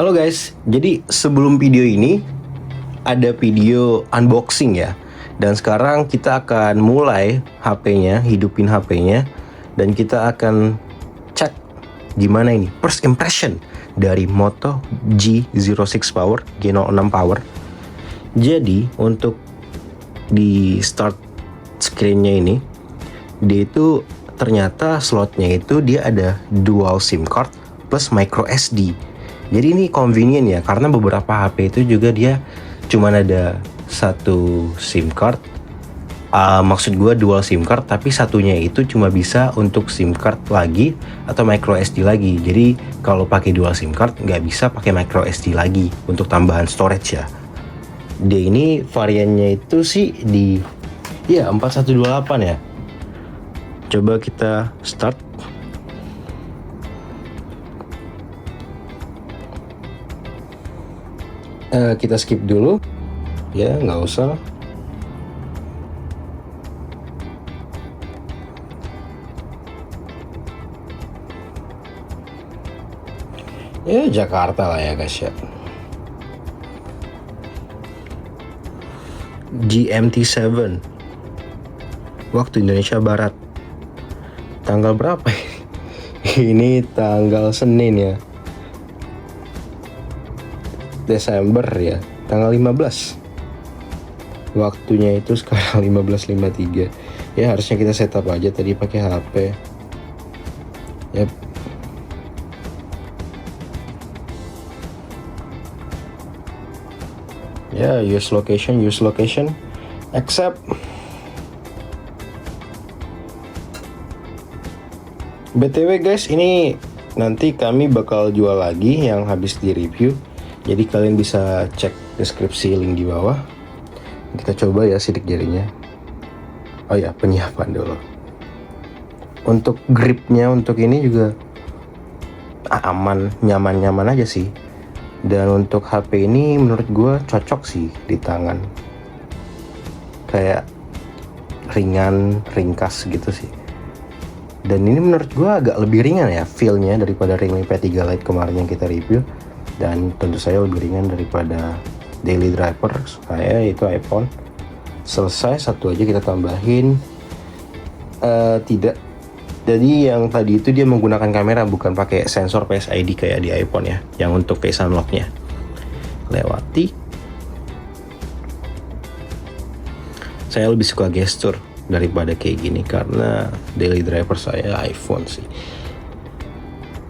Halo guys, jadi sebelum video ini ada video unboxing ya. Dan sekarang kita akan mulai HP-nya, hidupin HP-nya, dan kita akan cek gimana ini first impression dari Moto G06 Power, G06 Power. Jadi untuk di start screen-nya ini, dia itu ternyata slotnya itu dia ada dual SIM card plus micro SD. Jadi ini convenient ya, karena beberapa HP itu juga dia cuman ada satu SIM card. Maksud gue dual SIM card, tapi satunya itu cuma bisa untuk SIM card lagi atau micro SD lagi. Jadi kalau pakai dual SIM card nggak bisa pakai micro SD lagi untuk tambahan storage ya. Dia ini variannya itu sih di 4128 ya. Coba kita start. Kita skip dulu ya, nggak usah. Ya Jakarta lah ya guys ya. GMT 7 waktu Indonesia Barat. Tanggal berapa ini? Ini tanggal Senin ya, Desember ya, tanggal 15. Waktunya itu sekarang 15.53. Ya harusnya kita setup aja tadi pakai HP. Yep. Ya, use location, accept. BTW guys, ini nanti kami bakal jual lagi yang habis di review. Jadi kalian bisa cek deskripsi link di bawah. Kita coba ya sidik jarinya. Oh ya, penyiapan dulu. Untuk gripnya untuk ini juga aman, nyaman-nyaman aja sih. Dan untuk HP ini menurut gue cocok sih di tangan. Kayak ringan, ringkas gitu sih. Dan ini menurut gue agak lebih ringan ya feel-nya daripada Realme P3 Lite kemarin yang kita review. Dan tentu saja lebih ringan daripada daily driver saya, yaitu iPhone. Selesai, satu aja kita tambahin. Tidak. Jadi yang tadi itu dia menggunakan kamera, bukan pakai sensor Face ID kayak di iPhone ya, yang untuk face unlock-nya. Lewati. Saya lebih suka gestur daripada kayak gini karena daily driver saya iPhone sih.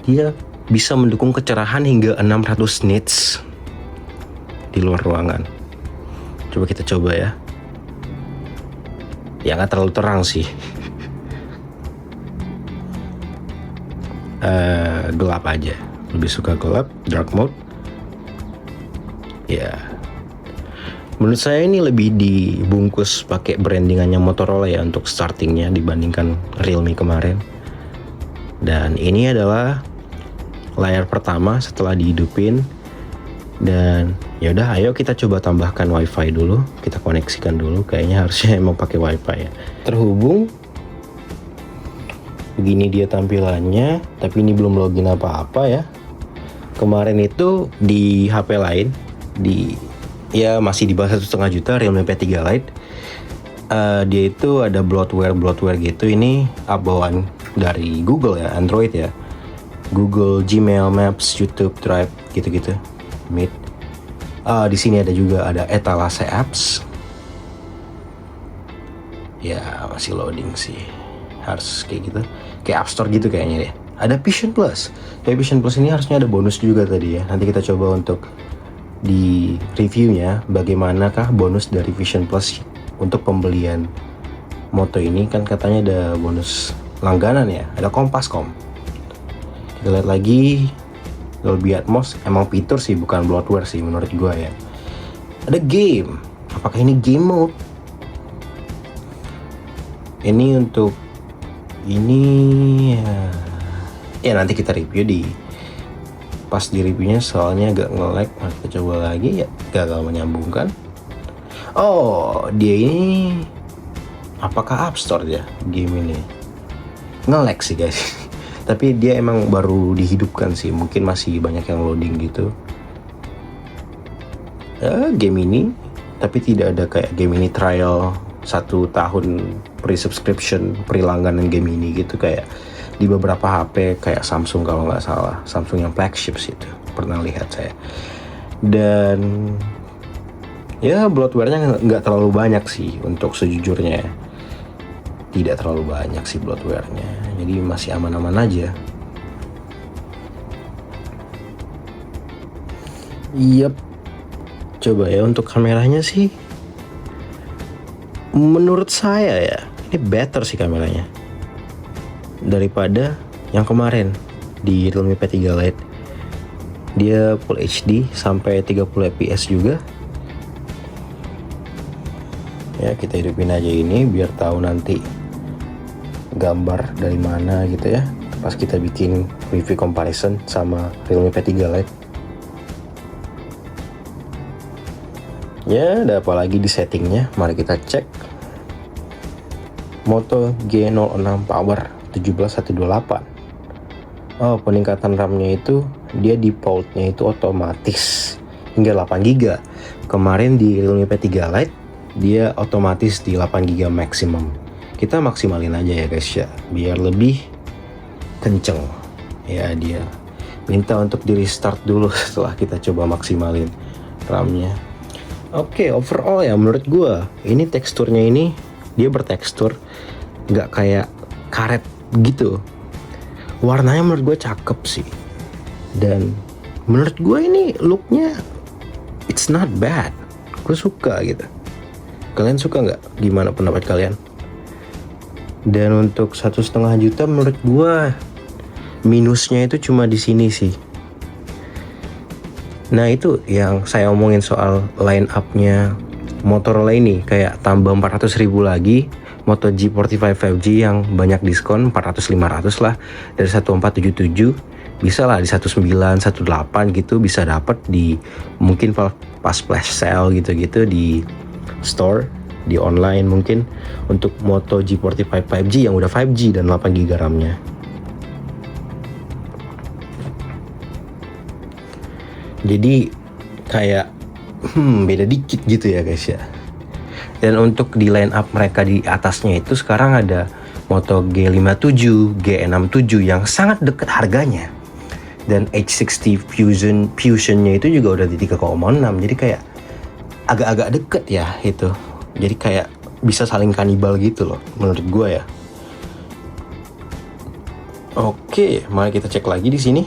Dia bisa mendukung kecerahan hingga 600 nits di luar ruangan. Coba kita coba ya. Ya nggak terlalu terang sih. Gelap aja, lebih suka gelap, dark mode ya. Menurut saya ini lebih dibungkus pakai brandingannya Motorola ya untuk startingnya dibandingkan Realme kemarin. Dan ini adalah layar pertama setelah dihidupin. Dan yaudah, ayo kita coba tambahkan WiFi dulu, kita koneksikan dulu. Kayaknya harusnya emang pakai WiFi ya. Terhubung. Begini dia tampilannya, tapi ini belum login apa-apa ya. Kemarin itu di HP lain, masih di bawah 1,5 juta Realme P3 Lite. Dia itu ada bloatware gitu. Ini bawaan dari Google ya, Android ya. Google, Gmail, Maps, YouTube, Drive, gitu-gitu. Meet. Di sini ada juga ada etalase apps. Ya masih loading sih. Harus kayak gitu, kayak App Store gitu kayaknya deh. Ada Vision Plus. Kayak Vision Plus ini harusnya ada bonus juga tadi ya. Nanti kita coba untuk di reviewnya bagaimanakah bonus dari Vision Plus untuk pembelian Moto ini. Kan katanya ada bonus langganan ya. Ada Kompascom. Kita lihat lagi. Dolby Atmos emang fitur sih, bukan bloatware sih menurut gua ya. Ada game. Apakah ini game mode? Ini untuk ini ya nanti kita review pas di reviewnya, soalnya agak nge-lag. Kita coba lagi ya, gagal menyambungkan. Oh, dia ini apakah App Store ya game ini? Nge-lag sih guys. Tapi dia emang baru dihidupkan sih, mungkin masih banyak yang loading gitu. game ini, tapi tidak ada kayak game ini trial 1 tahun pre-subscription, pre-langganan game ini gitu, kayak di beberapa HP kayak Samsung kalau nggak salah, Samsung yang flagship itu pernah lihat saya. Dan ya bloatware-nya nggak terlalu banyak sih untuk sejujurnya, tidak terlalu banyak sih bloatware-nya, jadi masih aman-aman aja. Yap, coba ya untuk kameranya sih, menurut saya ya ini better sih kameranya daripada yang kemarin di Realme P3 Lite. Dia Full HD sampai 30 fps juga. Ya kita hidupin aja ini biar tahu nanti gambar dari mana gitu ya, pas kita bikin review comparison sama Realme P3 Lite. Ya, ada apa lagi di settingnya? Mari kita cek. Moto G06 Power 17128. Oh, peningkatan RAM-nya itu dia default-nya itu otomatis hingga 8 GB. Kemarin di Realme P3 Lite dia otomatis di 8 GB maksimum. Kita maksimalin aja ya guys ya, biar lebih kenceng. Ya, dia minta untuk di restart dulu setelah kita coba maksimalin RAM-nya. Oke, overall ya menurut gua ini teksturnya ini dia bertekstur nggak kayak karet gitu. Warnanya menurut gue cakep sih, dan menurut gue ini looknya it's not bad. Gue suka gitu. Kalian suka nggak? Gimana pendapat kalian? Dan untuk 1,5 juta menurut gue minusnya itu cuma di sini sih. Nah itu yang saya omongin soal line up-nya Motorola ini, kayak tambah 400.000 lagi Moto G45 5G yang banyak diskon 400-500 lah, dari 1477 bisa lah di 1918 gitu, bisa dapat di mungkin pas flash sale gitu-gitu di store, di online mungkin, untuk Moto G45 5G yang udah 5G dan 8GB RAM-nya. Jadi kayak beda dikit gitu ya guys ya. Dan untuk di line up mereka di atasnya itu sekarang ada Moto G57, G67 yang sangat dekat harganya. Dan H60 Fusionnya itu juga udah di 3,6. Jadi kayak agak-agak deket ya itu. Jadi kayak bisa saling kanibal gitu loh menurut gue ya. Oke, mari kita cek lagi di sini.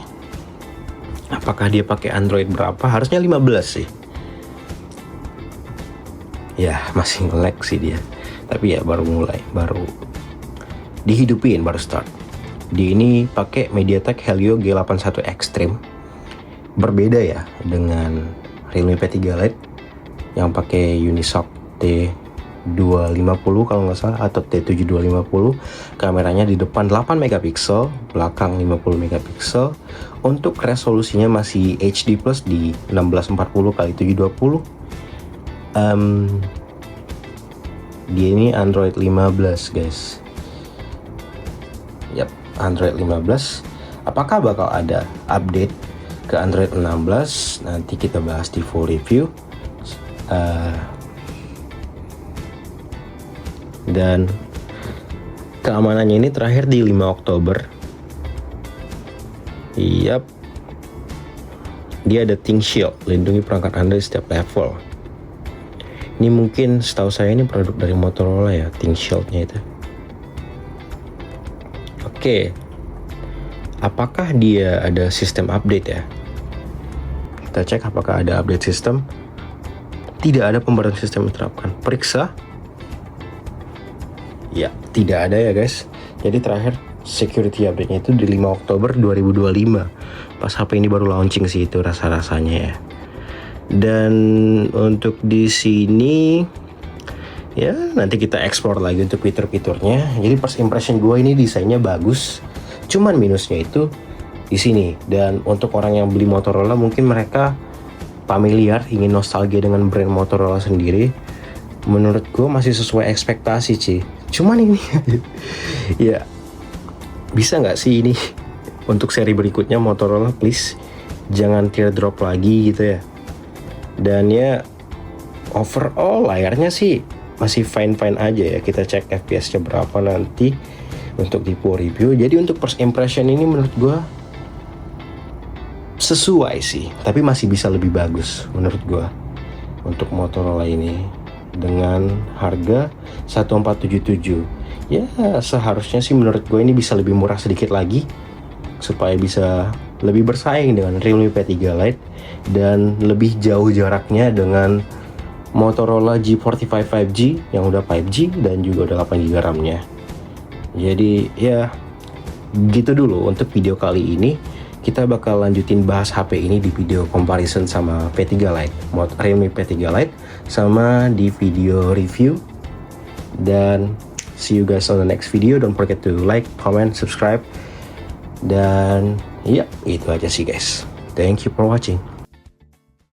Apakah dia pakai Android berapa? Harusnya 15 sih. Ya, masih nge-lag sih dia. Tapi ya baru mulai, baru dihidupin, baru start. Di ini pakai MediaTek Helio G81 Extreme. Berbeda ya dengan Realme P3 Lite yang pakai Unisoc T250 kalau nggak salah, atau T7250. Kameranya di depan 8 megapiksel, belakang 50 megapiksel. Untuk resolusinya masih HD plus di 1640x720. Dia ini Android 15 guys. Yap, Android 15. Apakah bakal ada update ke Android 16? Nanti kita bahas di full review. Dan keamanannya ini terakhir di 5 Oktober. Yap, dia ada ThinkShield, lindungi perangkat Anda di setiap level. Ini mungkin setahu saya ini produk dari Motorola ya, ThinkShield-nya itu. Oke, apakah dia ada sistem update ya? Kita cek apakah ada update sistem. Tidak ada pembaruan sistem diterapkan. Periksa. Ya, tidak ada ya guys. Jadi terakhir security update-nya itu di 5 Oktober 2025. Pas HP ini baru launching sih itu rasa-rasanya ya. Dan untuk di sini ya nanti kita explore lagi untuk fitur-fiturnya. Jadi first impression gue ini desainnya bagus. Cuman minusnya itu di sini. Dan untuk orang yang beli Motorola mungkin mereka familiar, ingin nostalgia dengan brand Motorola sendiri. Menurut gue masih sesuai ekspektasi sih. Cuman ini ya, bisa nggak sih ini untuk seri berikutnya Motorola please jangan teardrop lagi gitu ya. Dan ya overall layarnya sih masih fine-fine aja ya. Kita cek FPS-nya berapa nanti untuk di full review. Jadi untuk first impression ini menurut gue sesuai sih, tapi masih bisa lebih bagus menurut gue untuk Motorola ini dengan harga 1477. Ya seharusnya sih menurut gue ini bisa lebih murah sedikit lagi supaya bisa lebih bersaing dengan Realme P3 Lite dan lebih jauh jaraknya dengan Motorola G45 5G yang udah 5G dan juga udah 8GB RAM-nya. Jadi ya gitu dulu untuk video kali ini. Kita bakal lanjutin bahas HP ini di video comparison sama P3 Lite, Realme P3 Lite, sama di video review. Dan see you guys on the next video. Don't forget to like, comment, subscribe. Dan ya itu aja sih guys. Thank you for watching.